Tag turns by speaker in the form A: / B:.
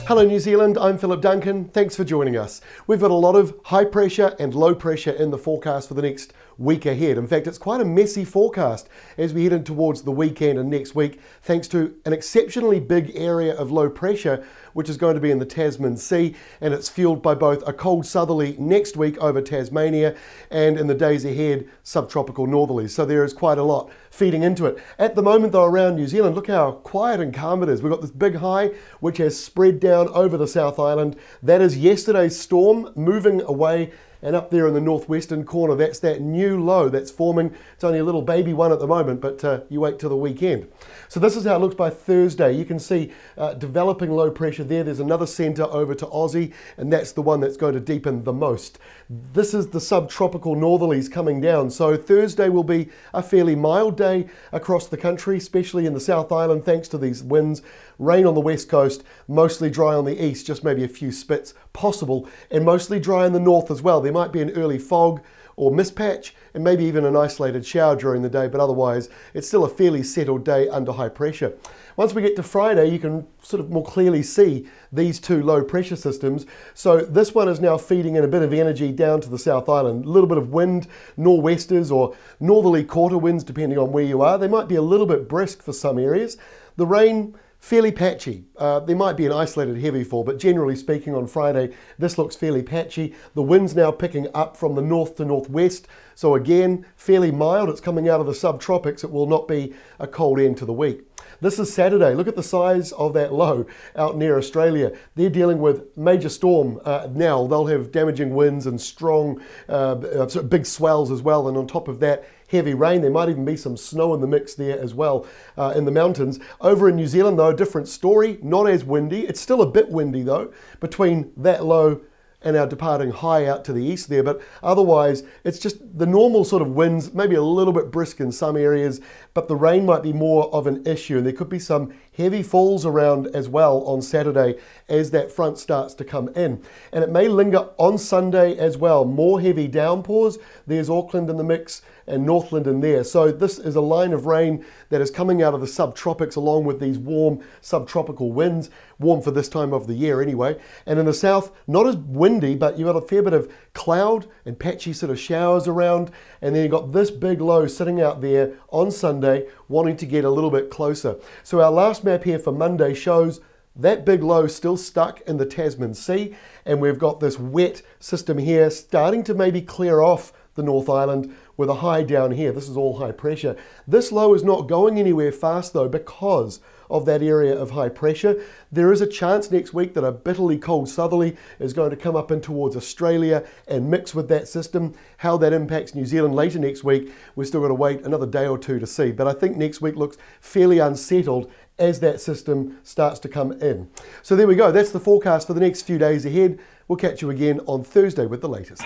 A: Hello New Zealand, I'm Philip Duncan. Thanks for joining us. We've got a lot of high pressure and low pressure in the forecast for the next week ahead. In fact, it's quite a messy forecast as we head in towards the weekend and next week, thanks to an exceptionally big area of low pressure, which is going to be in the Tasman Sea, and it's fueled by both a cold southerly next week over Tasmania and in the days ahead, subtropical northerlies. So there is quite a lot feeding into it. At the moment though, around New Zealand, look how quiet and calm it is. We've got this big high, which has spread down over the South Island. That is yesterday's storm moving away, and up there in the northwestern corner, that's that new low that's forming. It's only a little baby one at the moment, but you wait till the weekend. So this is how it looks by Thursday. You can see developing low pressure there. There's another centre over to Aussie, and that's the one that's going to deepen the most. This is the subtropical northerlies coming down. So Thursday will be a fairly mild day across the country, especially in the South Island, thanks to these winds. Rain on the west coast, mostly dry on the east, just maybe a few spits possible, and mostly dry in the north as well. There might be an early fog or mist patch, and maybe even an isolated shower during the day, but otherwise it's still a fairly settled day under high pressure. Once we get to Friday, you can sort of more clearly see these two low pressure systems. So this one is now feeding in a bit of energy down to the South Island. A little bit of wind, nor'westers or northerly quarter winds, depending on where you are. They might be a little bit brisk for some areas. The rain, fairly patchy. There might be an isolated heavy fall, but generally speaking on Friday, this looks fairly patchy. The wind's now picking up from the north to northwest. So again, fairly mild. It's coming out of the subtropics. It will not be a cold end to the week. This is Saturday. Look at the size of that low out near Australia. They're dealing with major storm now. They'll have damaging winds and strong, big swells as well. And on top of that, heavy rain. There might even be some snow in the mix there as well in the mountains. Over in New Zealand though, a different story. Not as windy. It's still a bit windy though, between that low and our departing high out to the east there, but otherwise it's just the normal sort of winds, maybe a little bit brisk in some areas, but the rain might be more of an issue, and there could be some heavy falls around as well on Saturday as that front starts to come in. And it may linger on Sunday as well. More heavy downpours. There's Auckland in the mix and Northland in there. So this is a line of rain that is coming out of the subtropics along with these warm subtropical winds, warm for this time of the year anyway. And in the south, not as windy, but you've got a fair bit of cloud and patchy sort of showers around. And then you've got this big low sitting out there on Sunday, wanting to get a little bit closer. So our last map here for Monday shows that big low still stuck in the Tasman Sea, and we've got this wet system here starting to maybe clear off the North Island with a high down here. This is all high pressure. This low is not going anywhere fast though because of that area of high pressure. There is a chance next week that a bitterly cold southerly is going to come up in towards Australia and mix with that system. How that impacts New Zealand later next week, we're still going to wait another day or two to see. But I think next week looks fairly unsettled as that system starts to come in. So there we go. That's the forecast for the next few days ahead. We'll catch you again on Thursday with the latest.